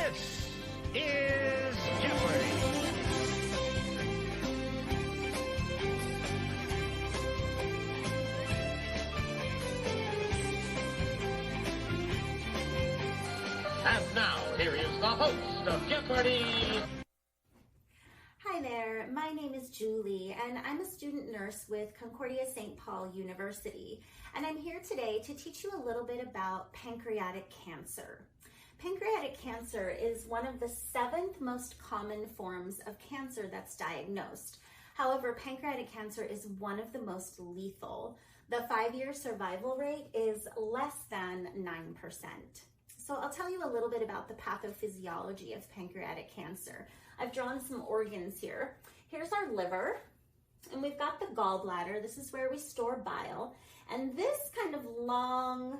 This is Jeopardy! And now, here is the host of Jeopardy! Hi there, my name is Julie, and I'm a student nurse with Concordia St. Paul University, and I'm here today to teach you a little bit about pancreatic cancer. Pancreatic cancer is one of the 7th most common forms of cancer that's diagnosed. However, pancreatic cancer is one of the most lethal. The 5-year survival rate is less than 9%. So I'll tell you a little bit about the pathophysiology of pancreatic cancer. I've drawn some organs here. Here's our liver, and we've got the gallbladder. This is where we store bile. And this kind of long,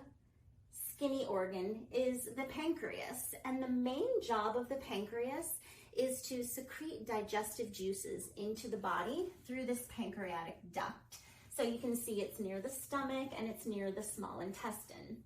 skinny organ is the pancreas. And the main job of the pancreas is to secrete digestive juices into the body through this pancreatic duct. So you can see it's near the stomach and it's near the small intestine.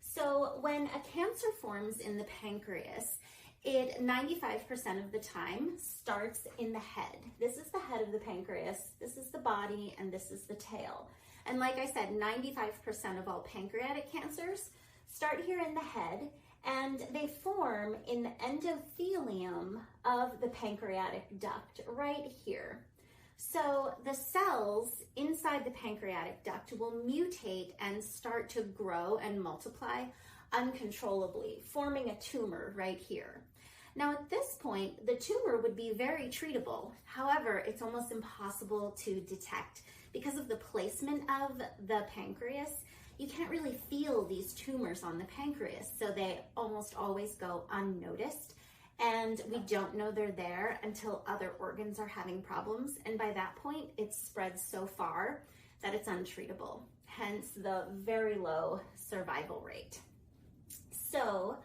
So when a cancer forms in the pancreas, it 95% of the time starts in the head. This is the head of the pancreas, this is the body, and this is the tail. And like I said, 95% of all pancreatic cancers start here in the head, and they form in the endothelium of the pancreatic duct right here. So the cells inside the pancreatic duct will mutate and start to grow and multiply uncontrollably, forming a tumor right here. Now at this point, the tumor would be very treatable. However, it's almost impossible to detect. Because of the placement of the pancreas, you can't really feel these tumors on the pancreas, so they almost always go unnoticed. And we don't know they're there until other organs are having problems. And by that point, it spreads so far that it's untreatable, hence the very low survival rate. So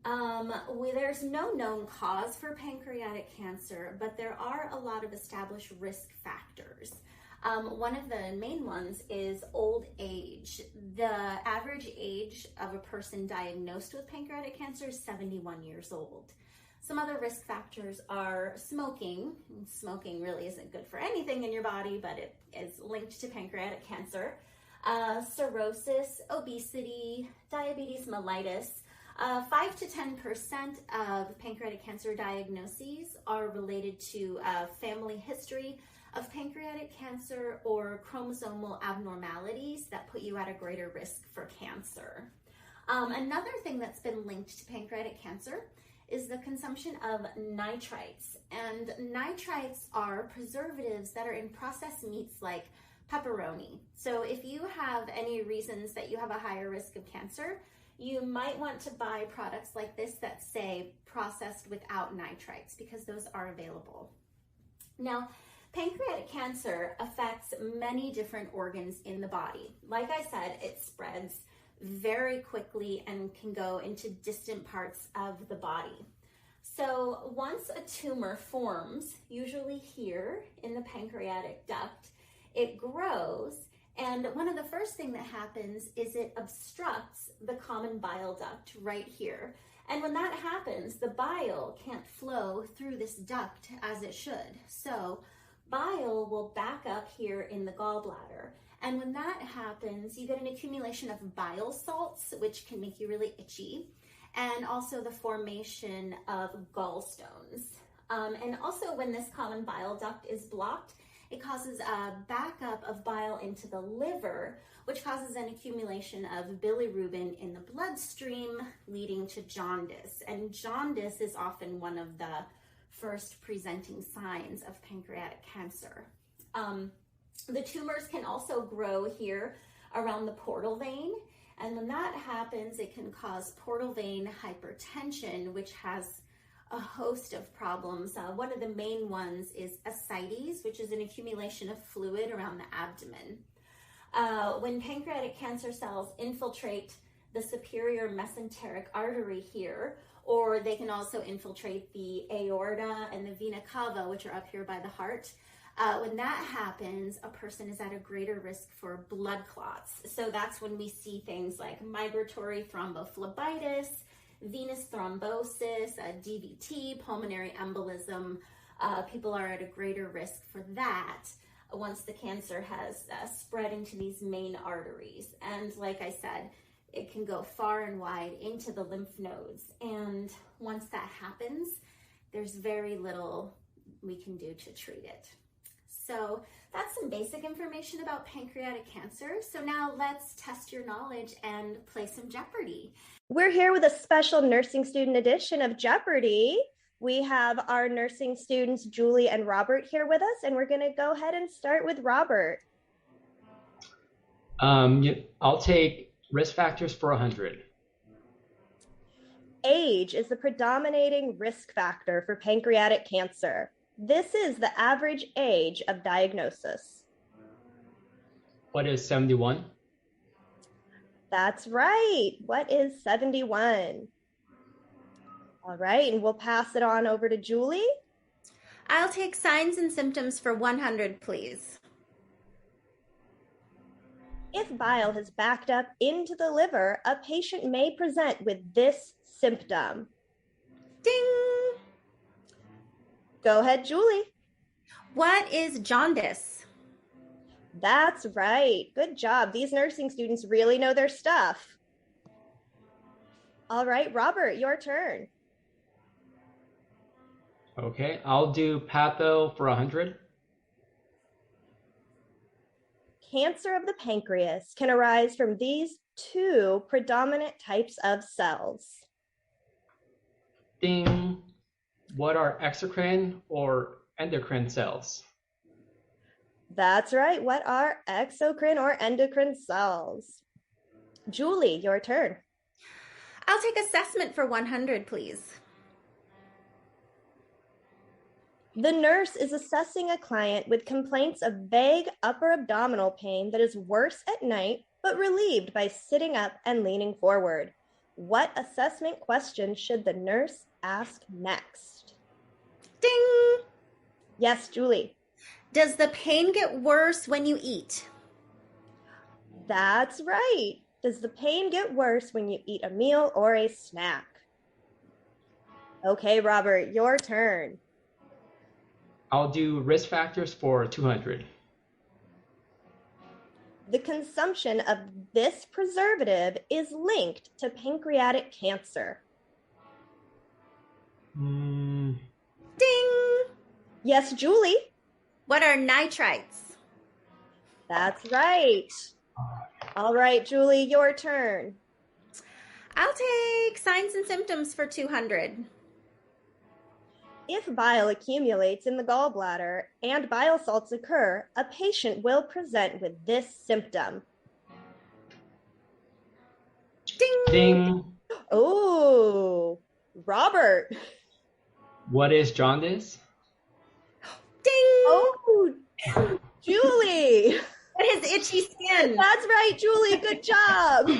there's no known cause for pancreatic cancer, but there are a lot of established risk factors. One of the main ones is old age. The average age of a person diagnosed with pancreatic cancer is 71 years old. Some other risk factors are smoking. Smoking really isn't good for anything in your body, but it is linked to pancreatic cancer. Cirrhosis, obesity, diabetes mellitus. 5 to 10% of pancreatic cancer diagnoses are related to a family history of pancreatic cancer or chromosomal abnormalities that put you at a greater risk for cancer. Another thing that's been linked to pancreatic cancer is the consumption of nitrites. And nitrites are preservatives that are in processed meats like pepperoni. So if you have any reasons that you have a higher risk of cancer, you might want to buy products like this that say processed without nitrites, because those are available. Now, pancreatic cancer affects many different organs in the body. Like I said, it spreads very quickly and can go into distant parts of the body. So once a tumor forms, usually here in the pancreatic duct, it grows, and one of the first things that happens is it obstructs the common bile duct right here. And when that happens, the bile can't flow through this duct as it should. So bile will back up here in the gallbladder. And when that happens, you get an accumulation of bile salts, which can make you really itchy, and also the formation of gallstones. And also when this common bile duct is blocked, it causes a backup of bile into the liver, which causes an accumulation of bilirubin in the bloodstream, leading to jaundice. And jaundice is often one of the first presenting signs of pancreatic cancer. The tumors can also grow here around the portal vein, and when that happens, it can cause portal vein hypertension, which has a host of problems. One of the main ones is ascites, which is an accumulation of fluid around the abdomen. When pancreatic cancer cells infiltrate the superior mesenteric artery here, or they can also infiltrate the aorta and the vena cava, which are up here by the heart, When that happens, a person is at a greater risk for blood clots. So that's when we see things like migratory thrombophlebitis, venous thrombosis, DVT, pulmonary embolism. People are at a greater risk for that once the cancer has spread into these main arteries. And like I said, it can go far and wide into the lymph nodes. And once that happens, there's very little we can do to treat it. So that's some basic information about pancreatic cancer. So now let's test your knowledge and play some Jeopardy! We're here with a special nursing student edition of Jeopardy! We have our nursing students, Julie and Robert, here with us, and we're going to go ahead and start with Robert. I'll take risk factors for 100. Age is the predominating risk factor for pancreatic cancer. This is the average age of diagnosis. What is 71? That's right. What is 71? All right, and we'll pass it on over to Julie. I'll take signs and symptoms for 100, please. If bile has backed up into the liver, a patient may present with this symptom. Ding! Go ahead, Julie. What is jaundice? That's right. Good job. These nursing students really know their stuff. All right, Robert, your turn. Okay, I'll do patho for 100. Cancer of the pancreas can arise from these two predominant types of cells. Ding. What are exocrine or endocrine cells? That's right. What are exocrine or endocrine cells? Julie, your turn. I'll take assessment for 100, please. The nurse is assessing a client with complaints of vague upper abdominal pain that is worse at night, but relieved by sitting up and leaning forward. What assessment question should the nurse ask next? Ding! Yes, Julie. Does the pain get worse when you eat? That's right. Does the pain get worse when you eat a meal or a snack? Okay, Robert, your turn. I'll do risk factors for 200. The consumption of this preservative is linked to pancreatic cancer. Ding! Yes, Julie. What are nitrites? That's right. All right, Julie, your turn. I'll take signs and symptoms for 200. If bile accumulates in the gallbladder and bile salts occur, a patient will present with this symptom. Ding! Ding. Oh, Robert. What is jaundice? Ding! Oh, Julie. What is itchy skin? That's right, Julie. Good job.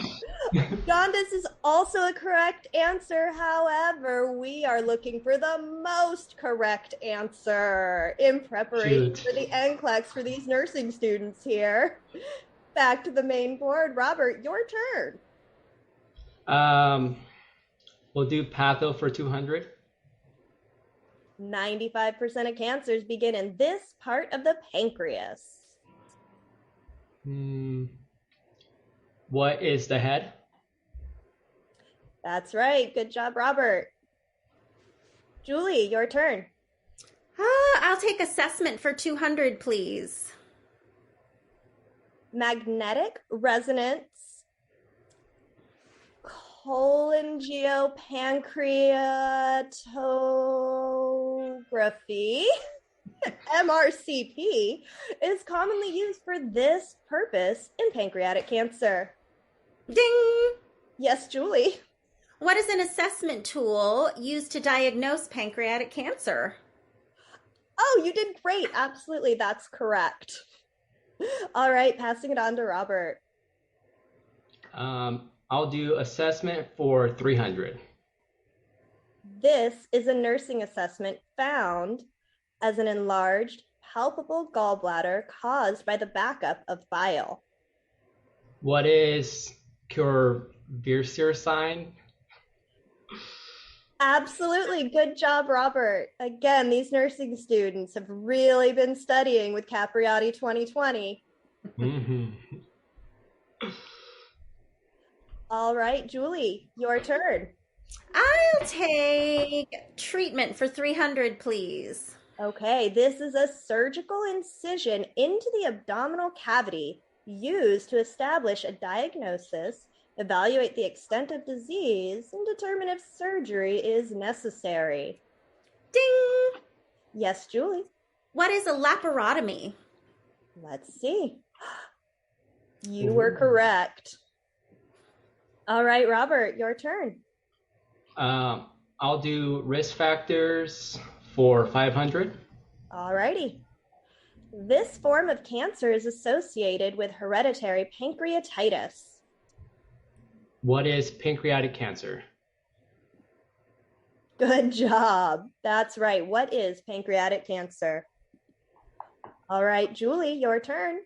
Jaundice is also a correct answer. However, we are looking for the most correct answer in preparation for the NCLEX for these nursing students here. Back to the main board. Robert, your turn. We'll do patho for 200. 95% of cancers begin in this part of the pancreas. What is the head? That's right. Good job, Robert. Julie, your turn. I'll take assessment for 200, please. Magnetic resonance cholangiopancreatography, MRCP, is commonly used for this purpose in pancreatic cancer. Ding! Yes, Julie. What is an assessment tool used to diagnose pancreatic cancer? Oh, you did great. Absolutely, that's correct. All right, passing it on to Robert. I'll do assessment for 300. This is a nursing assessment found as an enlarged, palpable gallbladder caused by the backup of bile. What is Curviercir sign? Absolutely. Good job, Robert. Again, these nursing students have really been studying with Capriati 2020. Hmm. All right, Julie, your turn. I'll take treatment for 300, please. Okay, this is a surgical incision into the abdominal cavity used to establish a diagnosis, evaluate the extent of disease, and determine if surgery is necessary. Ding! Yes, Julie. What is a laparotomy? Let's see. You were correct. All right, Robert, your turn. I'll do risk factors for 500. All righty. This form of cancer is associated with hereditary pancreatitis. What is pancreatic cancer? Good job. That's right. What is pancreatic cancer? All right, Julie, your turn.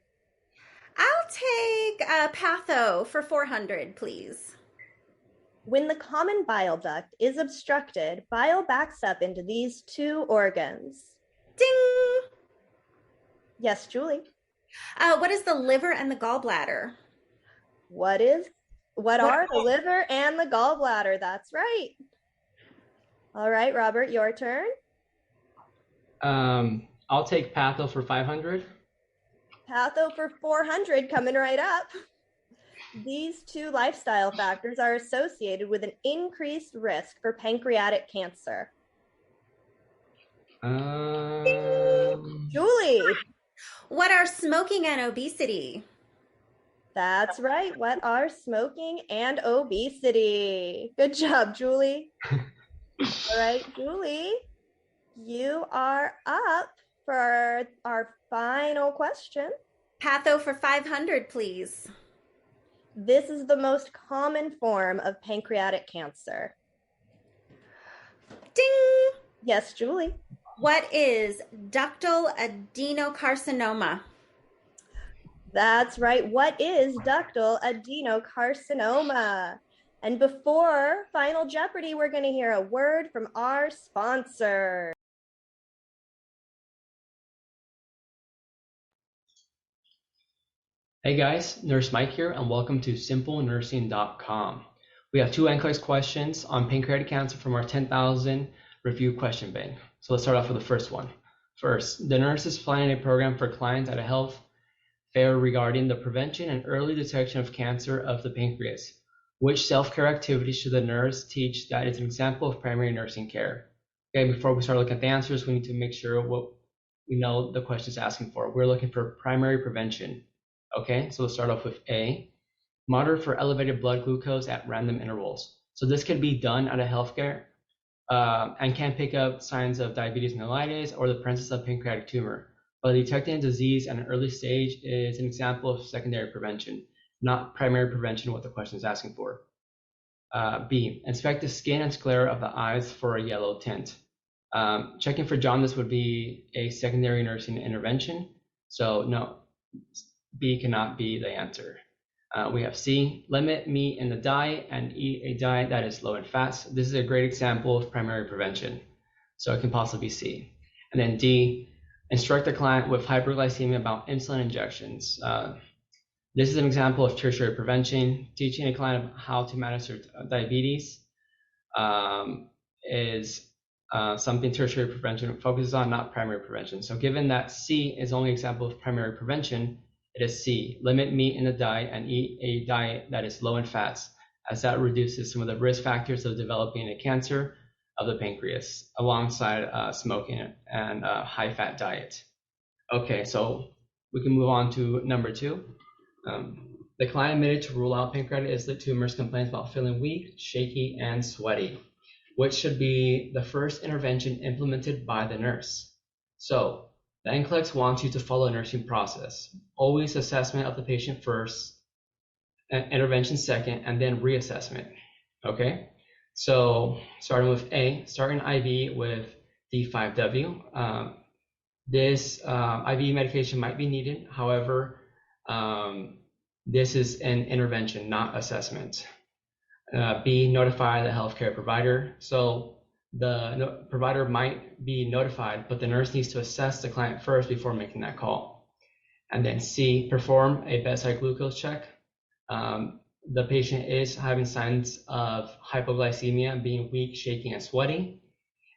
I'll take patho for 400, please. When the common bile duct is obstructed, bile backs up into these two organs. Ding! Yes, Julie. What is the liver and the gallbladder? What are the liver and the gallbladder? That's right. All right, Robert, your turn. I'll take patho for 500. Patho for 400 coming right up. These two lifestyle factors are associated with an increased risk for pancreatic cancer. Julie. What are smoking and obesity? That's right. What are smoking and obesity? Good job, Julie. All right, Julie, you are up for our final question. Patho for 500, please. This is the most common form of pancreatic cancer. Ding! Yes, Julie. What is ductal adenocarcinoma? That's right. What is ductal adenocarcinoma? And before Final Jeopardy, we're going to hear a word from our sponsor. Hey guys, Nurse Mike here, and welcome to simplenursing.com. We have two NCLEX questions on pancreatic cancer from our 10,000 review question bank. So let's start off with the first one. First, the nurse is planning a program for clients at a health fair regarding the prevention and early detection of cancer of the pancreas. Which self-care activity should the nurse teach that is an example of primary nursing care? Okay, before we start looking at the answers, we need to make sure what we know the question is asking for. We're looking for primary prevention. Okay, so let's start off with A, monitor for elevated blood glucose at random intervals. So this could be done at a healthcare and can pick up signs of diabetes mellitus or the presence of pancreatic tumor. But detecting a disease at an early stage is an example of secondary prevention, not primary prevention, what the question is asking for. B, inspect the skin and sclera of the eyes for a yellow tint. Checking for jaundice would be a secondary nursing intervention. So no, B cannot be the answer. We have C, limit meat in the diet and eat a diet that is low in fats. This is a great example of primary prevention. So it can possibly be C. And then D, instruct the client with hyperglycemia about insulin injections. This is an example of tertiary prevention. Teaching a client how to manage their diabetes is something tertiary prevention focuses on, not primary prevention. So given that C is only an example of primary prevention, it is C, limit meat in the diet and eat a diet that is low in fats, as that reduces some of the risk factors of developing a cancer of the pancreas alongside smoking and a high fat diet. Okay, so we can move on to number 2. The client admitted to rule out pancreatic islet tumors complains about feeling weak, shaky, and sweaty, which should be the first intervention implemented by the nurse. So the NCLEX wants you to follow a nursing process. Always assessment of the patient first, intervention second, and then reassessment. Okay? So starting with A, start an IV with D5W. This IV medication might be needed. However, this is an intervention, not assessment. B, notify the healthcare provider. So the provider might be notified, but the nurse needs to assess the client first before making that call. And then C, perform a bedside glucose check. The patient is having signs of hypoglycemia, being weak, shaking, and sweating,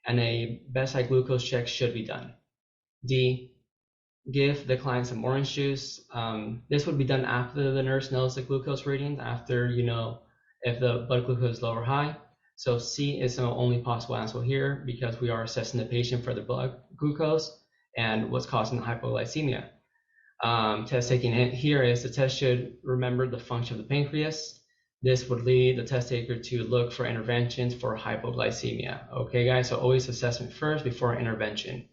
and a bedside glucose check should be done. D, give the client some orange juice. This would be done after the nurse knows the glucose readings, after you know if the blood glucose is low or high. So C is the only possible answer here because we are assessing the patient for the blood glucose and what's causing the hypoglycemia. Test taking here is the test should remember the function of the pancreas. This would lead the test taker to look for interventions for hypoglycemia. Okay, guys, so always assessment first before intervention.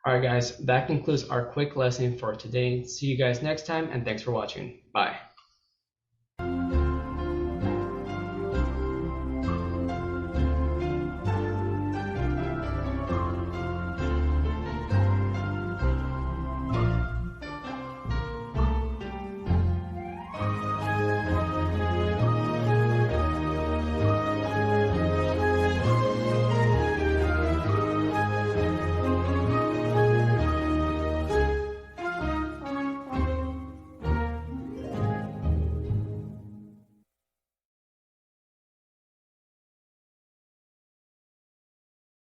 All right, guys, that concludes our quick lesson for today. See you guys next time, and thanks for watching. Bye.